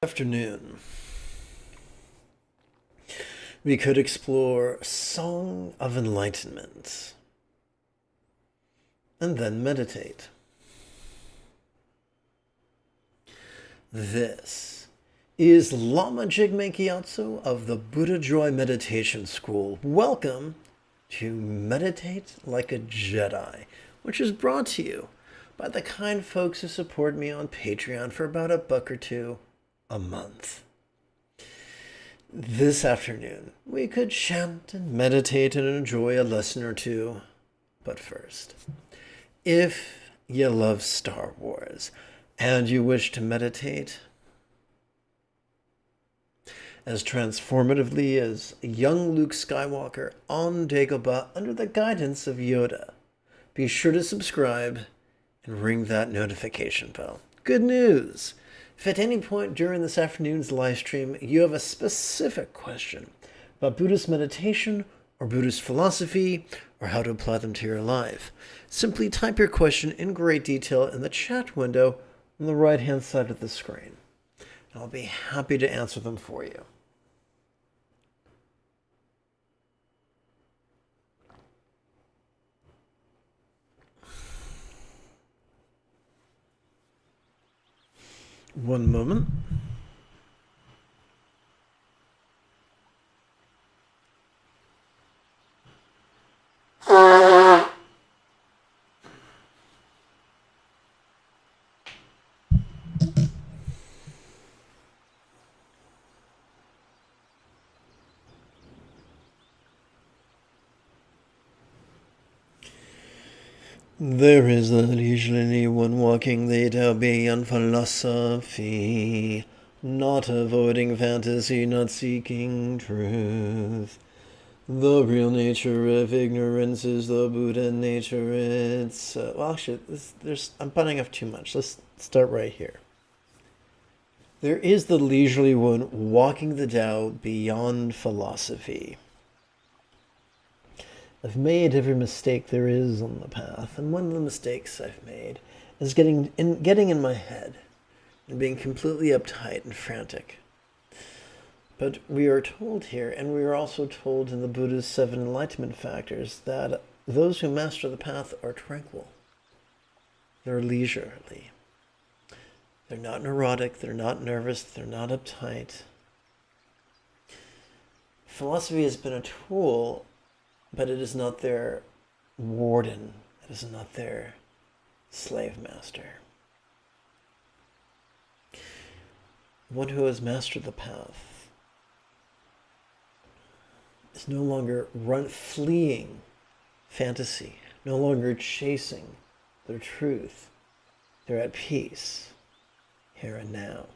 Afternoon, we could explore Song of Enlightenment and then meditate. This is Lama Jigme Gyatso of the Buddha Joy Meditation School. Welcome to Meditate Like a Jedi, which is brought to you by the kind folks who support me on Patreon for about $1 or $2 a month. This afternoon, we could chant and meditate and enjoy a lesson or two. But first, if you love Star Wars and you wish to meditate as transformatively as young Luke Skywalker on Dagobah under the guidance of Yoda, be sure to subscribe and ring that notification bell. Good news! If at any point during this afternoon's live stream you have a specific question about Buddhist meditation or Buddhist philosophy or how to apply them to your life, simply type your question in great detail in the chat window on the right-hand side of the screen. And I'll be happy to answer them for you. One moment. There is not usually one walking the Tao beyond philosophy, not avoiding fantasy, not seeking truth. The real nature of ignorance is the Buddha nature. It's well, actually, I'm butting off too much. Let's start right here. There is the leisurely one walking the Tao beyond philosophy. I've made every mistake there is on the path, and one of the mistakes I've made is getting in my head and being completely uptight and frantic. But we are told here, and we are also told in the Buddha's 7 enlightenment factors, that those who master the path are tranquil. They're leisurely. They're not neurotic, they're not nervous, they're not uptight. Philosophy has been a tool, but it is not their warden. It is not their slave master. One who has mastered the path is no longer fleeing fantasy, no longer chasing their truth. They're at peace, here and now.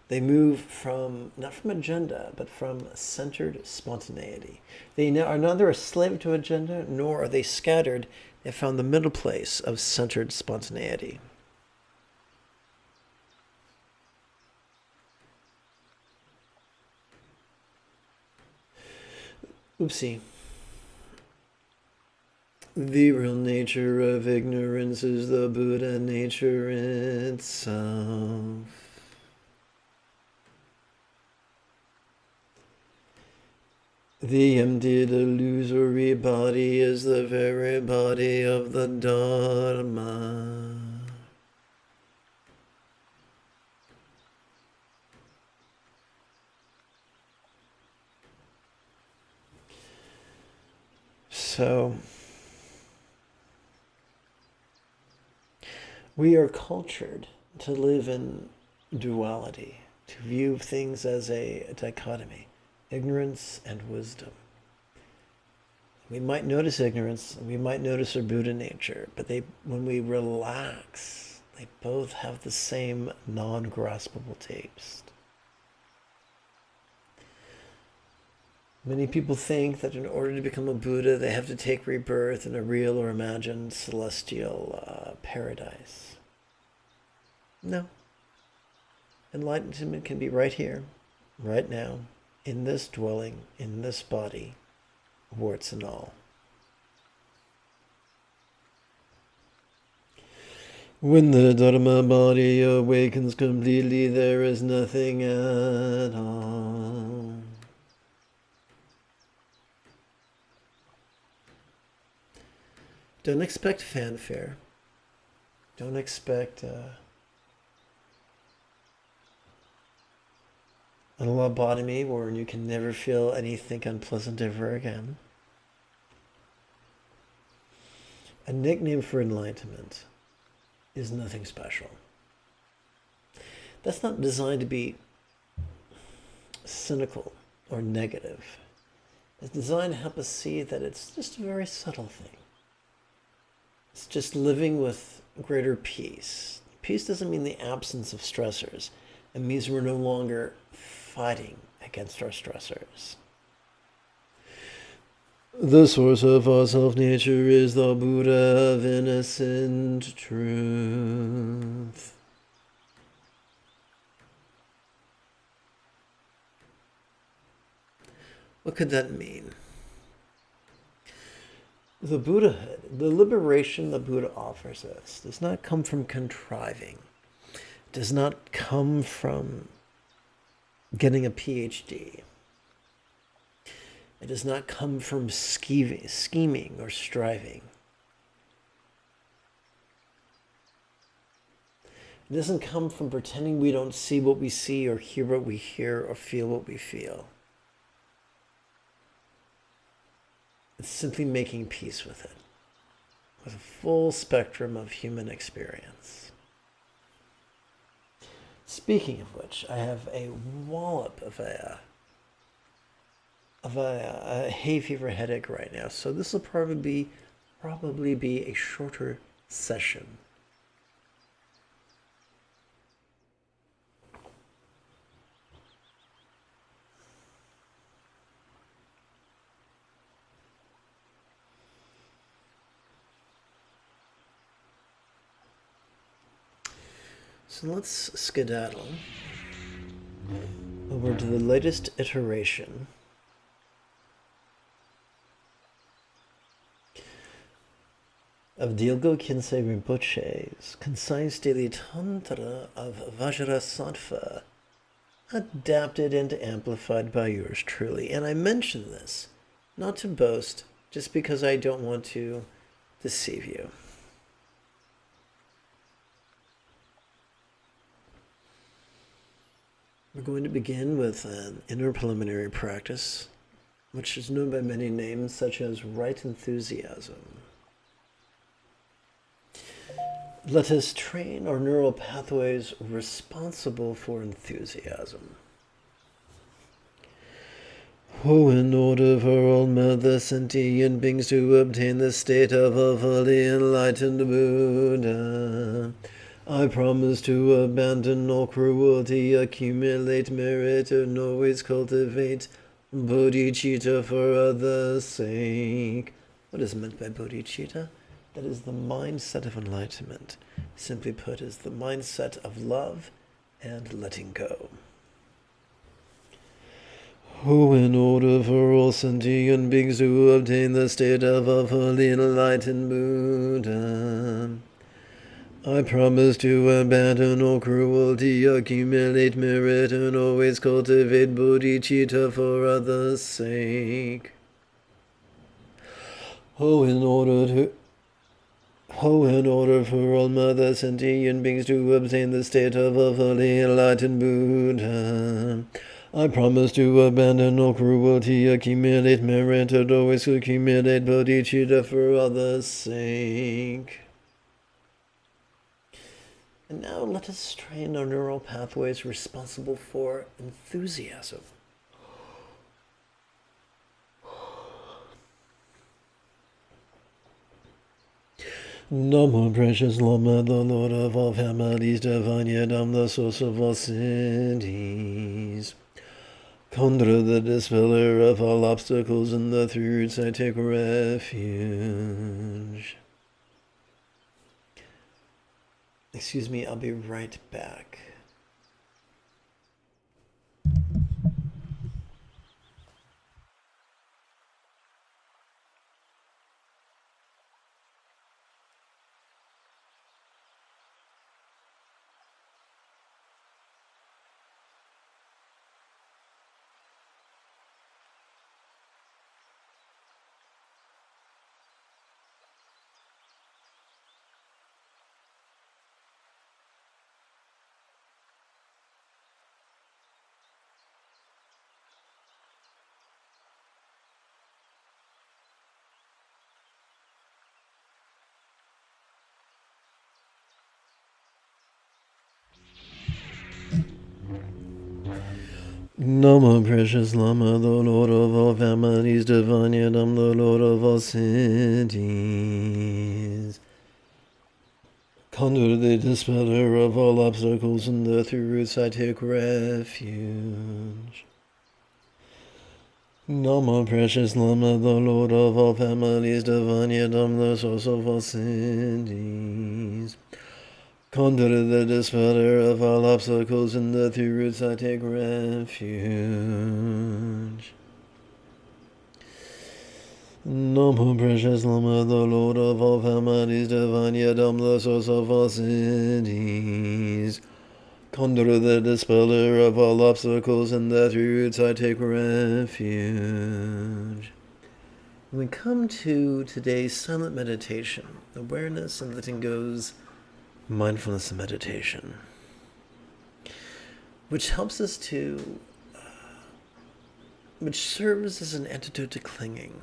They move from, not from agenda, but from centered spontaneity. They are neither a slave to agenda, nor are they scattered. They found the middle place of centered spontaneity. Oopsie. The real nature of ignorance is the Buddha nature itself. The emptied illusory body is the very body of the Dharma. So, we are cultured to live in duality, to view things as a dichotomy. Ignorance and wisdom. We might notice ignorance, we might notice our Buddha nature, but when we relax, they both have the same non-graspable taste. Many people think that in order to become a Buddha, they have to take rebirth in a real or imagined celestial paradise. No. Enlightenment can be right here, right now, in this dwelling, in this body, warts and all. When the Dharma body awakens completely, there is nothing at all. Don't expect fanfare. Don't expect an lobotomy where you can never feel anything unpleasant ever again. A nickname for enlightenment is nothing special. That's not designed to be cynical or negative. It's designed to help us see that it's just a very subtle thing. It's just living with greater peace. Peace doesn't mean the absence of stressors. It means we're no longer fighting against our stressors. The source of our self-nature is the Buddha of innocent truth. What could that mean? The Buddhahood, the liberation the Buddha offers us, does not come from contriving. It does not come from getting a PhD. It does not come from scheming or striving. It doesn't come from pretending we don't see what we see or hear what we hear or feel what we feel. It's simply making peace with it, with a full spectrum of human experience. Speaking of which, I have a wallop of a hay fever headache right now, so this will probably be a shorter session. So let's skedaddle over to the latest iteration of Dilgo Khyentse Rinpoche's concise daily tantra of Vajrasattva, adapted and amplified by yours truly. And I mention this not to boast, just because I don't want to deceive you. We're going to begin with an inner preliminary practice, which is known by many names, such as right enthusiasm. Let us train our neural pathways responsible for enthusiasm. Oh, in order for all mother sentient beings to obtain the state of a fully enlightened Buddha, I promise to abandon all cruelty, accumulate merit, and always cultivate bodhicitta for others' sake. What is meant by bodhicitta? That is the mindset of enlightenment. Simply put, is the mindset of love and letting go. Oh, in order for all sentient beings to obtain the state of a fully enlightened Buddha, I promise to abandon all cruelty, accumulate merit, and always cultivate bodhicitta for others' sake. Oh, in order for all mother sentient beings to obtain the state of a fully enlightened Buddha, I promise to abandon all cruelty, accumulate merit, and always accumulate bodhicitta for others' sake. And now let us train our neural pathways responsible for enthusiasm. Namo, precious Lama, the Lord of all families, divine Yedam, the source of all cities. Contra the dispeller of all obstacles in the three roots, I take refuge. Excuse me, I'll be right back. Namo, precious Lama, the Lord of all families, divine Yadam, the Lord of all cities. Conduit the dispeller of all obstacles, and the through roots I take refuge. Namo, precious Lama, the Lord of all families, divine Yadam, the source of all cities. Conduit the dispeller of all obstacles, and the through roots I take refuge. Namo, precious Lama, the Lord of all families, divine Yadam, the source of all cities. Conduit the dispeller of all obstacles, and the through roots I take refuge. When we come to today's silent meditation, awareness and letting go's mindfulness and meditation, which helps us to, which serves as an antidote to clinging,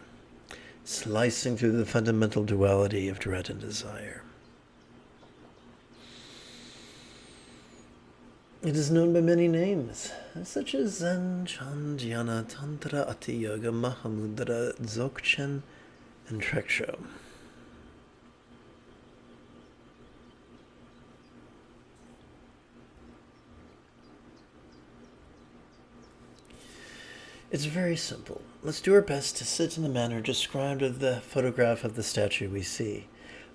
slicing through the fundamental duality of dread and desire. It is known by many names, such as Zen, Chan, Dhyana, Tantra, Ati Yoga, Mahamudra, Dzogchen, and Treksho. It's very simple. Let's do our best to sit in the manner described of the photograph of the statue we see.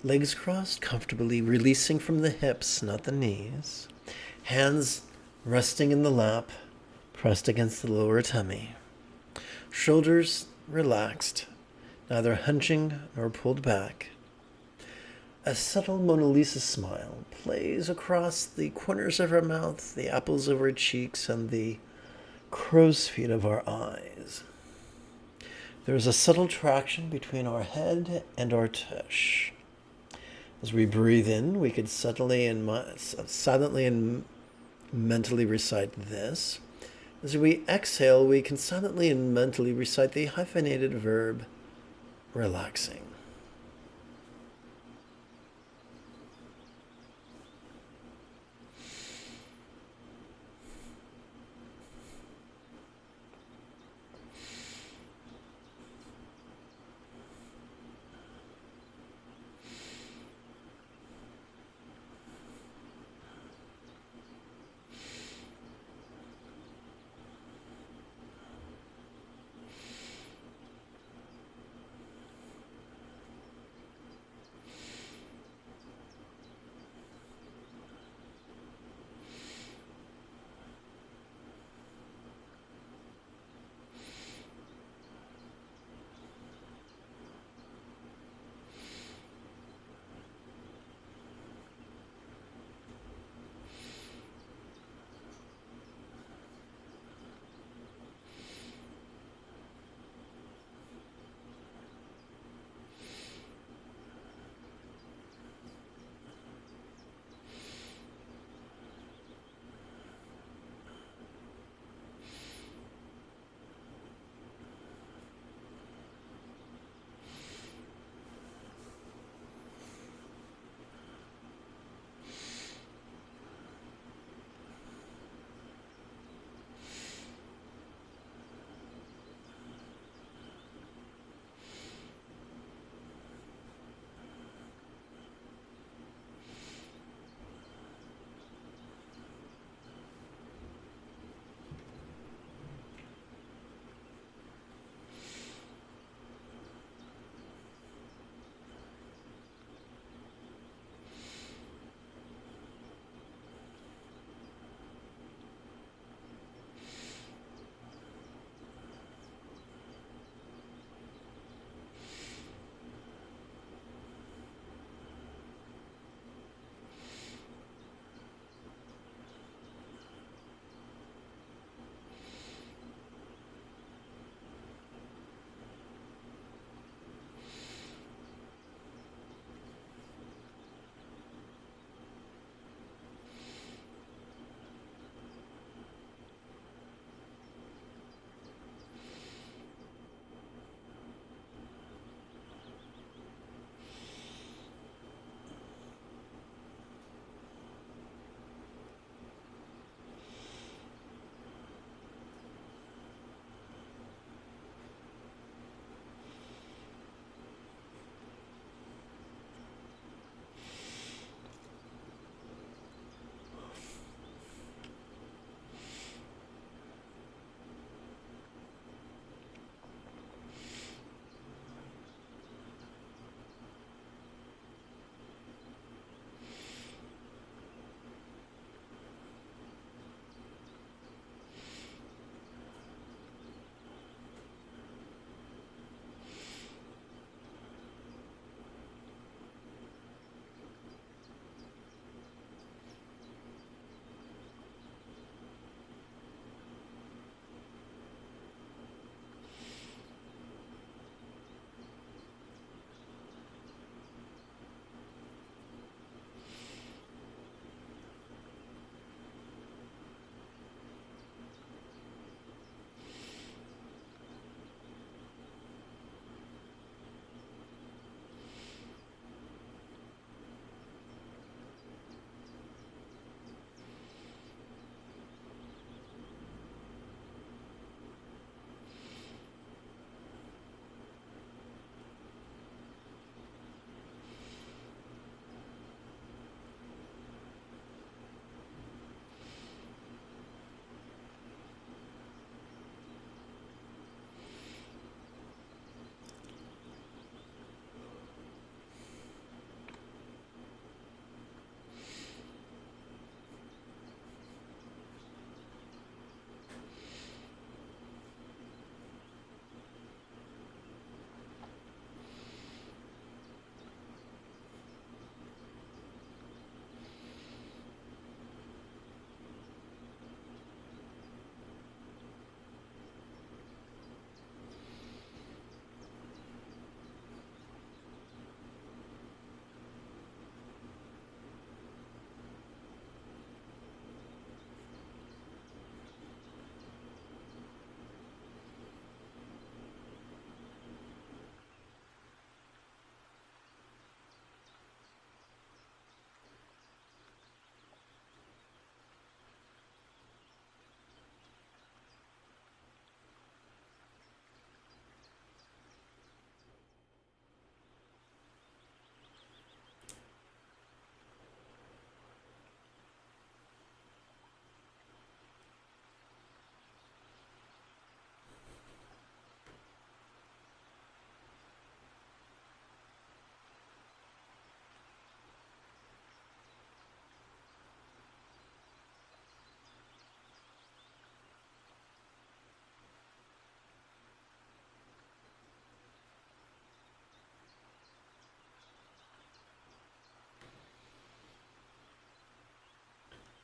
Legs crossed comfortably, releasing from the hips, not the knees. Hands resting in the lap, pressed against the lower tummy. Shoulders relaxed, neither hunching nor pulled back. A subtle Mona Lisa smile plays across the corners of our mouth, the apples of our cheeks, and the crow's feet of our eyes. There is a subtle traction between our head and our tush. As we breathe in, we could silently and mentally recite this. As we exhale, we can silently and mentally recite the hyphenated verb, relaxing.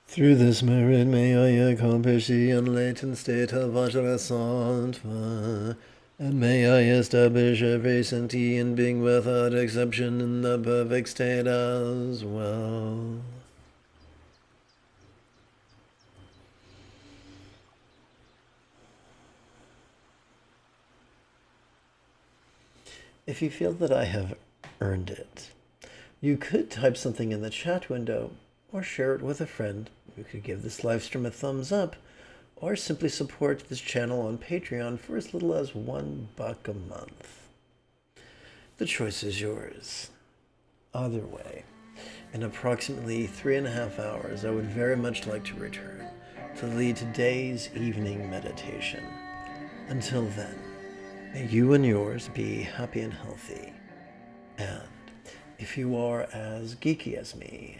Through this merit may I accomplish the enlightened state of Vajrasattva, and may I establish every sentient being without exception in the perfect state as well. If you feel that I have earned it, you could type something in the chat window or share it with a friend. You could give this live stream a thumbs up or simply support this channel on Patreon for as little as $1 a month. The choice is yours. Either way, in approximately 3.5 hours, I would very much like to return to lead today's evening meditation. Until then, may you and yours be happy and healthy. And if you are as geeky as me,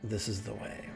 this is the way.